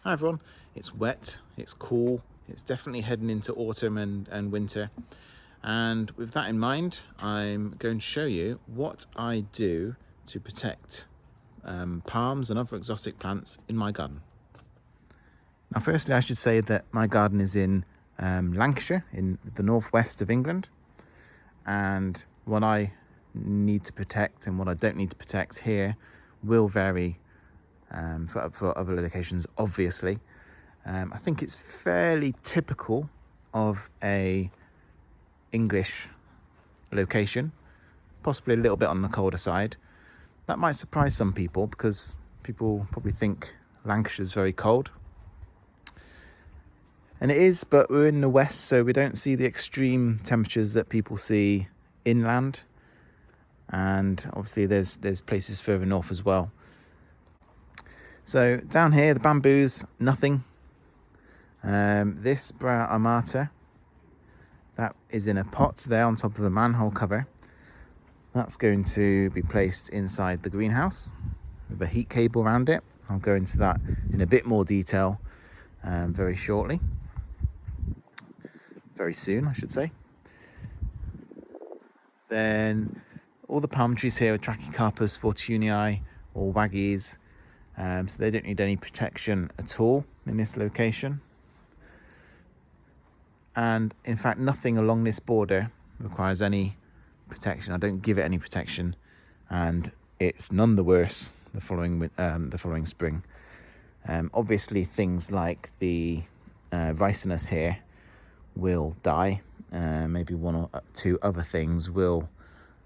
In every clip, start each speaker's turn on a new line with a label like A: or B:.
A: Hi everyone, it's wet, it's cool, it's definitely heading into autumn and winter. And with that in mind, I'm going to show you what I do to protect palms and other exotic plants in my garden. Now firstly I should say that my garden is in Lancashire, in the northwest of England. And what I need to protect and what I don't need to protect here will vary for other locations, obviously. I think it's fairly typical of a English location, possibly a little bit on the colder side. That might surprise some people because people probably think Lancashire is very cold. And it is, but we're in the west, so we don't see the extreme temperatures that people see inland. And obviously there's places further north as well. So down here, the bamboos, nothing. This Bra Amata, that is in a pot there on top of a manhole cover. That's going to be placed inside the greenhouse with a heat cable around it. I'll go into that in a bit more detail very shortly. Very soon, I should say. Then all the palm trees here are Trachycarpus fortunei or waggies, so they don't need any protection at all in this location. And in fact, nothing along this border requires any protection. I don't give it any protection, and it's none the worse the following spring. Obviously, things like the ricinus here will die. Maybe one or two other things will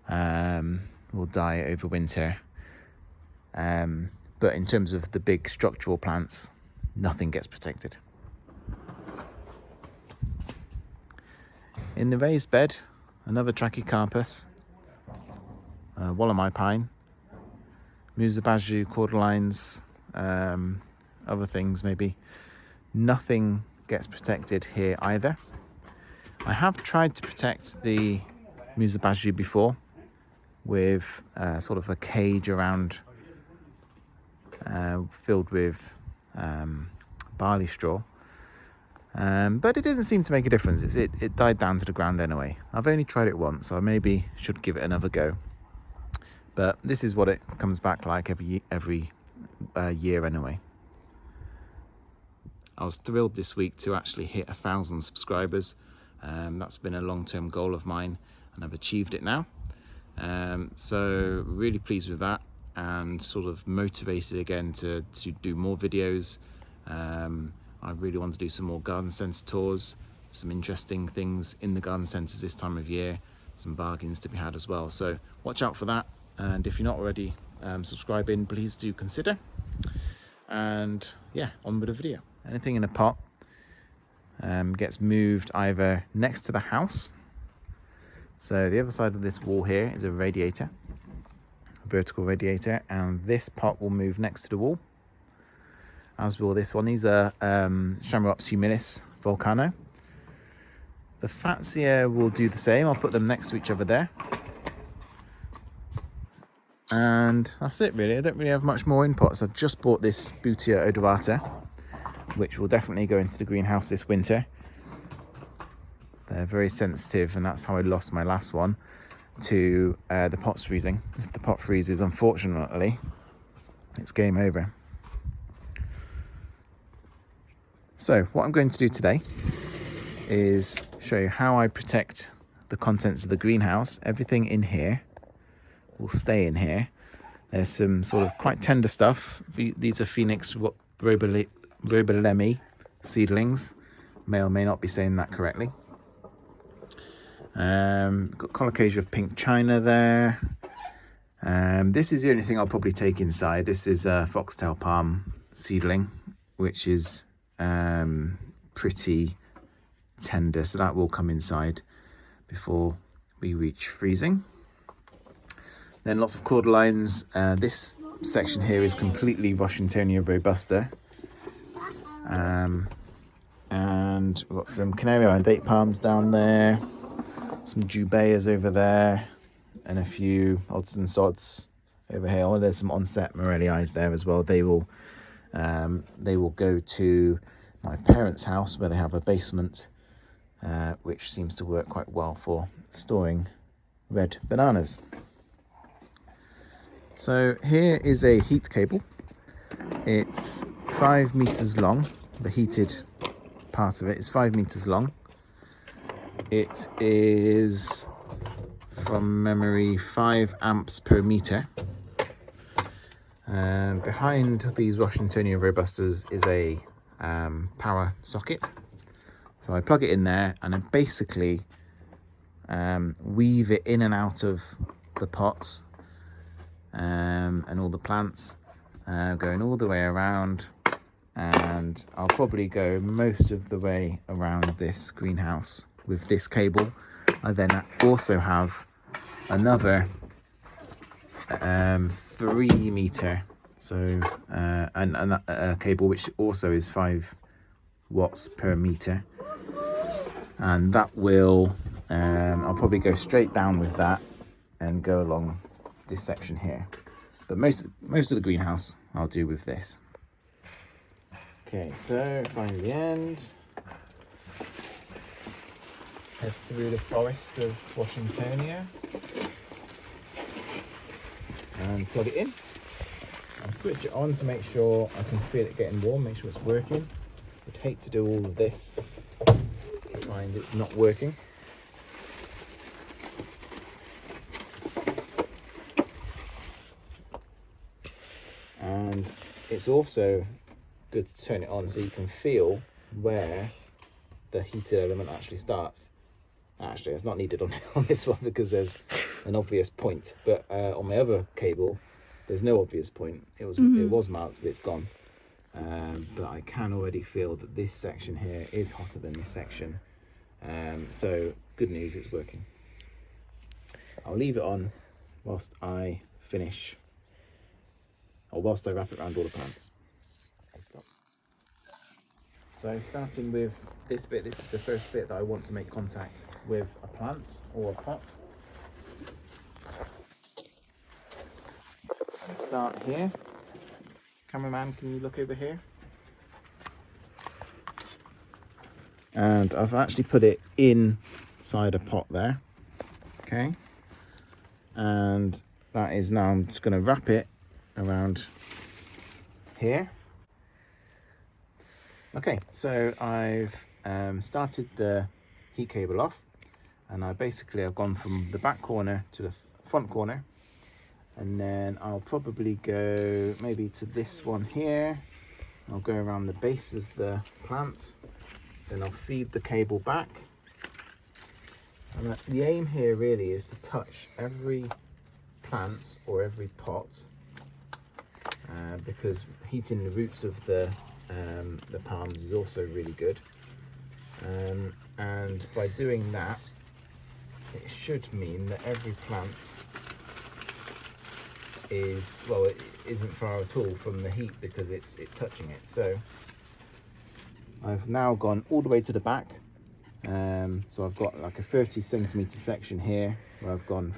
A: die over winter. But in terms of the big structural plants, nothing gets protected. In the raised bed, another Trachycarpus, Wallamai pine, Musabaju, cordylines, other things maybe. Nothing gets protected here either. I have tried to protect the Musabaju before with sort of a cage around filled with barley straw. But it didn't seem to make a difference. It died down to the ground anyway. I've only tried it once, so I maybe should give it another go. But this is what it comes back like every year anyway. I was thrilled this week to actually hit 1,000 subscribers. That's been a long-term goal of mine, and I've achieved it now. So really pleased with that, and sort of motivated again to do more videos. I really want to do some more garden centre tours, some interesting things in the garden centres this time of year, some bargains to be had as well. So watch out for that. And if you're not already subscribing, please do consider. And yeah, on with the video. Anything in a pot gets moved either next to the house. So the other side of this wall here is a radiator, a vertical radiator, and this pot will move next to the wall, as will this one. These are Chamaerops humilis volcano. The Fatsia will do the same. I'll put them next to each other there. And that's it really. I don't really have much more in pots. I've just bought this Butia odorata, which will definitely go into the greenhouse this winter. They're very sensitive, and that's how I lost my last one, to the pots freezing. If the pot freezes, unfortunately, it's game over. So what I'm going to do today is show you how I protect the contents of the greenhouse. Everything in here will stay in here. There's some sort of quite tender stuff. These are Phoenix robalemi seedlings. May or may not be saying that correctly. Got colocasia of pink china there. This is the only thing I'll probably take inside. This is a foxtail palm seedling, which is pretty tender, so that will come inside before we reach freezing. Then lots of cordylines. This section here is completely Washingtonia robusta, and we've got some Canary Island date palms down there, some Jubeias over there, and a few odds and sods over here. Oh, there's some onset Morellii there as well. They will they will go to my parents' house where they have a basement, which seems to work quite well for storing red bananas. So here is a heat cable. It's 5 meters long. The heated part of it is 5 meters long. It is, from memory, 5 amps per meter. And behind these Washingtonian Robustas is a power socket. So I plug it in there and I basically weave it in and out of the pots and all the plants, going all the way around, and I'll probably go most of the way around this greenhouse with this cable. I then also have another 3 meter and a cable which also is 5 watts per meter, and that will I'll probably go straight down with that and go along this section here, but most of the greenhouse I'll do with this. Okay, so find the end, head through the forest of Washingtonia and plug it in. I'll switch it on to make sure I can feel it getting warm, make sure it's working. I'd hate to do all of this to find it's not working. And it's also good to turn it on so you can feel where the heated element actually starts. Actually, it's not needed on this one because there's an obvious point, but on my other cable there's no obvious point. It was marked, but it's gone. But I can already feel that this section here is hotter than this section, so good news, it's working. I'll leave it on whilst I finish, or whilst I wrap it around all the plants. So starting with this bit, this is the first bit that I want to make contact with a plant or a pot. I'll start here. Cameraman, can you look over here? And I've actually put it inside a pot there. Okay. And that is now, I'm just going to wrap it around here. Okay, so I've started the heat cable off, and I've gone from the back corner to the front corner, and then I'll probably go maybe to this one here. I'll go around the base of the plant, then I'll feed the cable back. And the aim here really is to touch every plant or every pot, because heating the roots of the palms is also really good, and by doing that it should mean that every plant is, well, it isn't far at all from the heat because it's touching it. So I've now gone all the way to the back, so I've got like a 30 centimeter section here where I've gone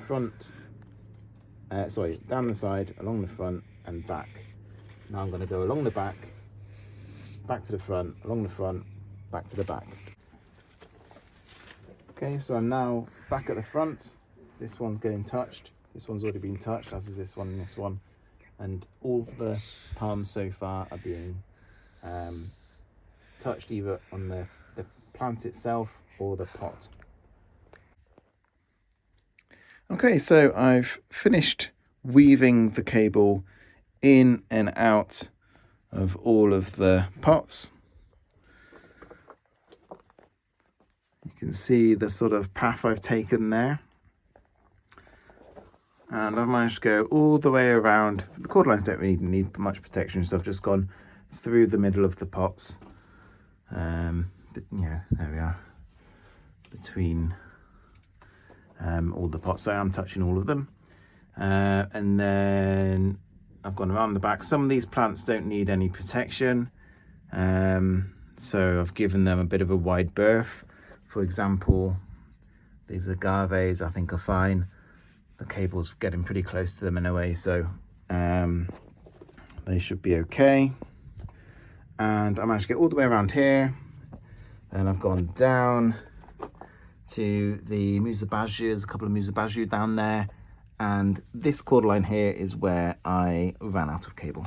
A: down the side, along the front and back. Now I'm going to go along the back to the front, along the front, back to the back. Okay, so I'm now back at the front. This one's getting touched. This one's already been touched, as is this one and this one. And all of the palms so far are being touched either on the plant itself or the pot. Okay, so I've finished weaving the cable in and out of all of the pots. You can see the sort of path I've taken there. And I've managed to go all the way around. The cordylines don't really need much protection, so I've just gone through the middle of the pots. But yeah, there we are. Between all the pots, so I'm touching all of them. And then I've gone around the back. Some of these plants don't need any protection, so I've given them a bit of a wide berth. For example, these agaves I think are fine. The cable's getting pretty close to them in a way, so they should be okay. and I managed to get all the way around here, and I've gone down to the Musabaju. There's a couple of Musabaju down there, and this cord line here is where I ran out of cable.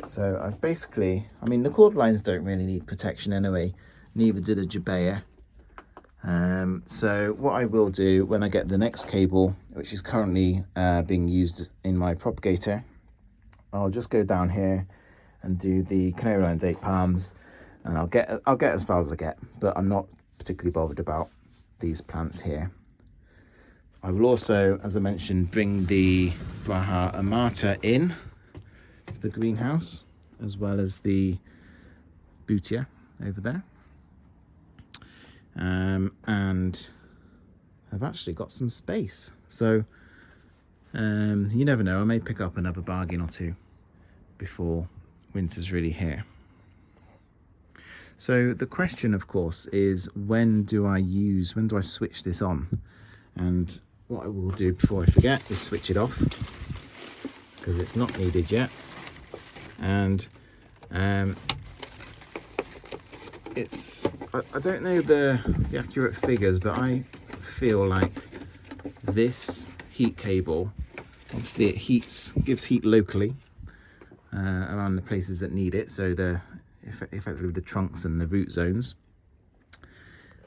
A: So I've basically, I mean, the cord lines don't really need protection anyway, neither do the Jabea. So what I will do when I get the next cable, which is currently being used in my propagator, I'll just go down here and do the canary line date palms, and I'll get as far as I get, but I'm not particularly bothered about these plants here. I will also, as I mentioned, bring the Braha Amata in to the greenhouse, as well as the Butia over there. And I've actually got some space, so you never know, I may pick up another bargain or two before winter's really here. So the question, of course, is when do I switch this on? And what I will do before I forget is switch it off, because it's not needed yet. And I don't know the accurate figures, but I feel like this heat cable, obviously it gives heat locally around the places that need it, so effectively the trunks and the root zones,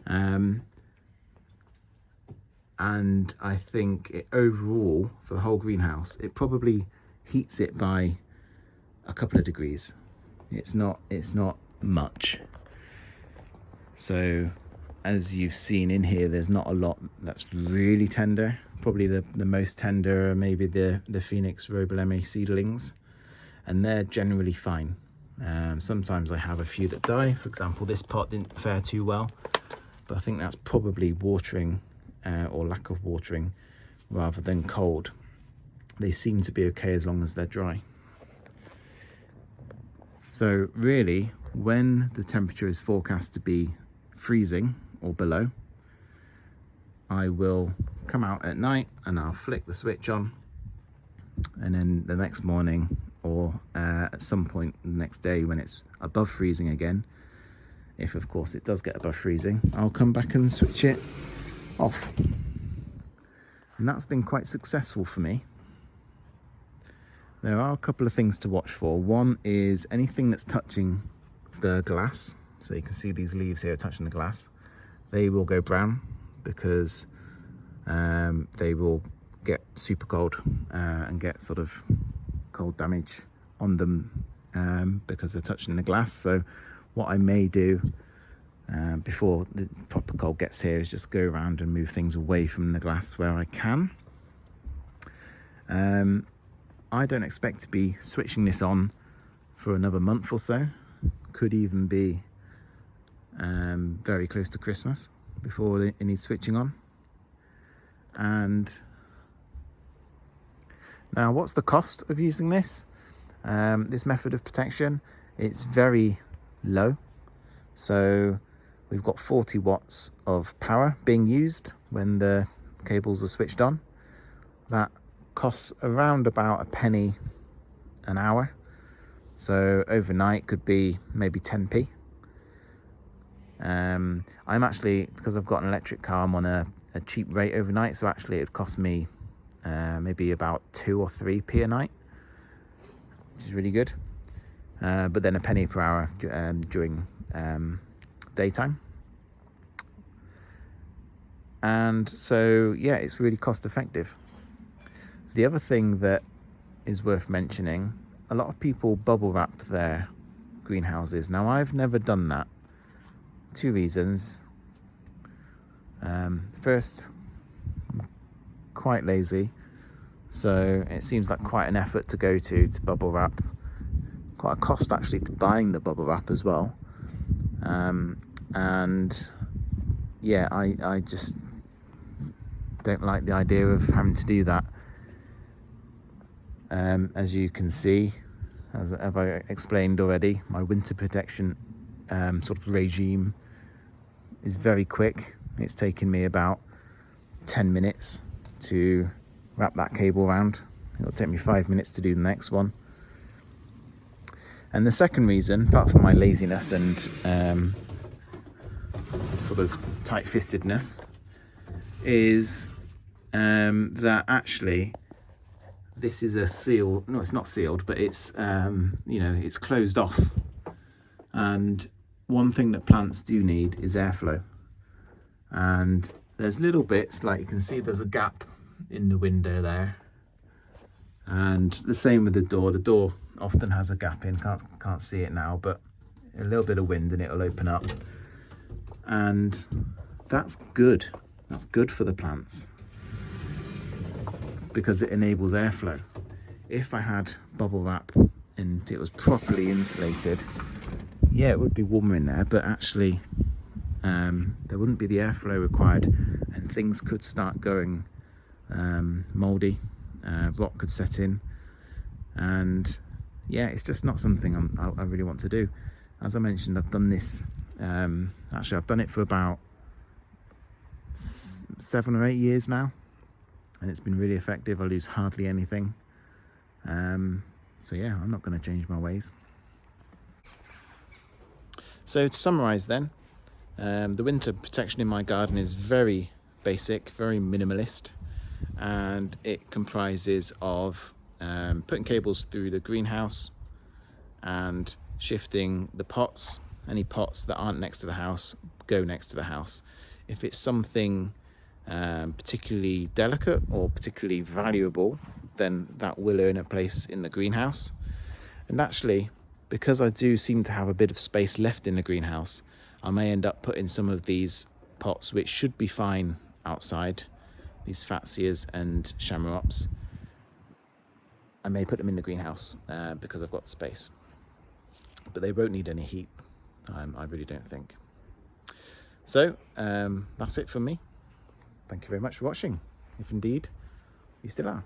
A: and I think overall for the whole greenhouse it probably heats it by a couple of degrees. It's not much. So as you've seen in here, there's not a lot that's really tender. Probably the most tender are maybe the Phoenix Roboleme seedlings, and they're generally fine. Sometimes I have a few that die. For example, this pot didn't fare too well, but I think that's probably watering or lack of watering rather than cold. They seem to be okay as long as they're dry. So really, when the temperature is forecast to be freezing or below, I will come out at night and I'll flick the switch on, and then the next morning or at some point the next day when it's above freezing again, if of course it does get above freezing, I'll come back and switch it off. And that's been quite successful for me. There are a couple of things to watch for. One is anything that's touching the glass. So you can see these leaves here touching the glass. They will go brown because they will get super cold and get sort of cold damage on them because they're touching the glass. So what I may do before the proper cold gets here is just go around and move things away from the glass where I can. I don't expect to be switching this on for another month or so. Could even be very close to Christmas before it needs switching on. And now, what's the cost of using this method of protection? It's very low. So we've got 40 watts of power being used when the cables are switched on. That costs around about a penny an hour. So overnight could be maybe 10p. I'm actually, because I've got an electric car, I'm on a cheap rate overnight, so actually it would cost me maybe about 2 or 3p a night, which is really good. But then a penny per hour during daytime. And so yeah, it's really cost effective. The other thing that is worth mentioning, a lot of people bubble wrap their greenhouses. Now I've never done that. 2 reasons. First, I'm quite lazy, so it seems like quite an effort to go to bubble wrap. Quite a cost actually to buying the bubble wrap as well. And yeah, I just don't like the idea of having to do that. As you can see, as I explained already, my winter protection sort of regime is very quick. It's taken me about 10 minutes to wrap that cable around. It'll take me 5 minutes to do the next one. And the second reason, apart from my laziness and sort of tight-fistedness, is that actually this is a seal. No, it's not sealed, but it's it's closed off. And one thing that plants do need is airflow. And there's little bits, like you can see there's a gap in the window there. And the same with the door. The door often has a gap in, can't see it now, but a little bit of wind and it'll open up. And that's good. That's good for the plants because it enables airflow. If I had bubble wrap and it was properly insulated, yeah, it would be warmer in there, but actually there wouldn't be the airflow required and things could start going mouldy, rot could set in, and yeah, it's just not something I really want to do. As I mentioned, I've done this, actually I've done it for about 7 or 8 years now, and it's been really effective. I lose hardly anything. So yeah, I'm not going to change my ways. So to summarize then, the winter protection in my garden is very basic, very minimalist, and it comprises of putting cables through the greenhouse and shifting the pots. Any pots that aren't next to the house go next to the house. If it's something particularly delicate or particularly valuable, then that will earn a place in the greenhouse. And actually, because I do seem to have a bit of space left in the greenhouse, I may end up putting some of these pots, which should be fine outside, these Fatsias and Chamaerops, I may put them in the greenhouse because I've got the space. But they won't need any heat, I really don't think. So that's it from me. Thank you very much for watching, if indeed you still are.